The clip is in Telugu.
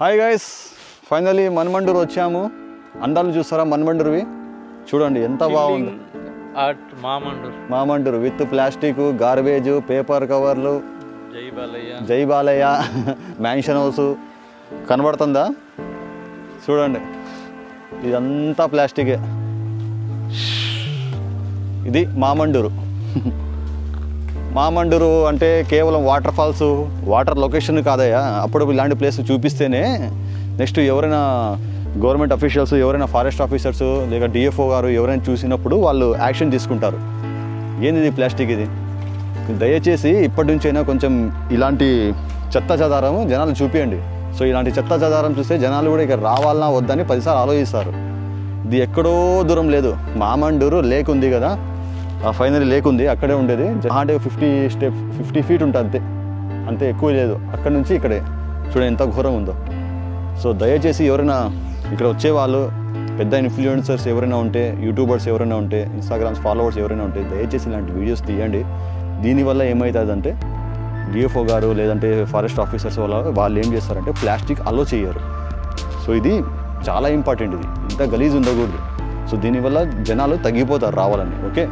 హాయ్ గైస్, ఫైనలీ మన్మండూరు వచ్చాము. అందాలు చూస్తారా మన్మండూరువి? చూడండి ఎంత బాగుంది. Mamandur with plastic, garbage, paper కవర్లు, జై బాలయ్య మ్యాన్షన్ హౌస్ కనబడుతుందా? చూడండి, ఇదంతా ప్లాస్టికే. ఇది మామండూరు. మామండూరు అంటే కేవలం వాటర్ ఫాల్స్, వాటర్ లొకేషన్ కాదయ్యా. అప్పుడు ఇలాంటి ప్లేస్ చూపిస్తేనే నెక్స్ట్ ఎవరైనా గవర్నమెంట్ అఫీషియల్స్, ఎవరైనా ఫారెస్ట్ ఆఫీసర్స్ లేక డిఎఫ్ఓ గారు ఎవరైనా చూసినప్పుడు వాళ్ళు యాక్షన్ తీసుకుంటారు. ఏంది ప్లాస్టిక్ ఇది? దయచేసి ఇప్పటి నుంచైనా కొంచెం ఇలాంటి చెత్త చెదారం జనాలు చూపియండి. సో ఇలాంటి చెత్త చెదారం చూస్తే జనాలు కూడా ఇక్కడ రావాలన్నా వద్దని 10 సార్లు ఆలోచిస్తారు. ఇది ఎక్కడో దూరం లేదు, మామండూరు లేక్ ఉంది కదా, ఫైనల్ లేక్ ఉంది, అక్కడే ఉండేది. అంటే 50 ఫీట్ ఉంటుంది, అంతే ఎక్కువ లేదు. అక్కడ నుంచి ఇక్కడే చూడండి ఎంత ఘోరం ఉందో. సో దయచేసి ఎవరైనా ఇక్కడ వచ్చేవాళ్ళు, పెద్ద ఇన్ఫ్లుయెన్సర్స్ ఎవరైనా ఉంటే, యూట్యూబర్స్ ఎవరైనా ఉంటే, ఇన్స్టాగ్రామ్స్ ఫాలోవర్స్ ఎవరైనా ఉంటే దయచేసి ఇలాంటి వీడియోస్ తీయండి. దీనివల్ల ఏమవుతుందంటే డిఎఫ్ఓ గారు లేదంటే ఫారెస్ట్ ఆఫీసర్స్ వాళ్ళు ఏం చేస్తారంటే ప్లాస్టిక్ అలో చేయరు. సో ఇది చాలా ఇంపార్టెంట్. ఇది ఇంత గలీజ్ ఉండకూడదు. సో దీనివల్ల జనాలు తగ్గిపోతారు రావాలని. ఓకే.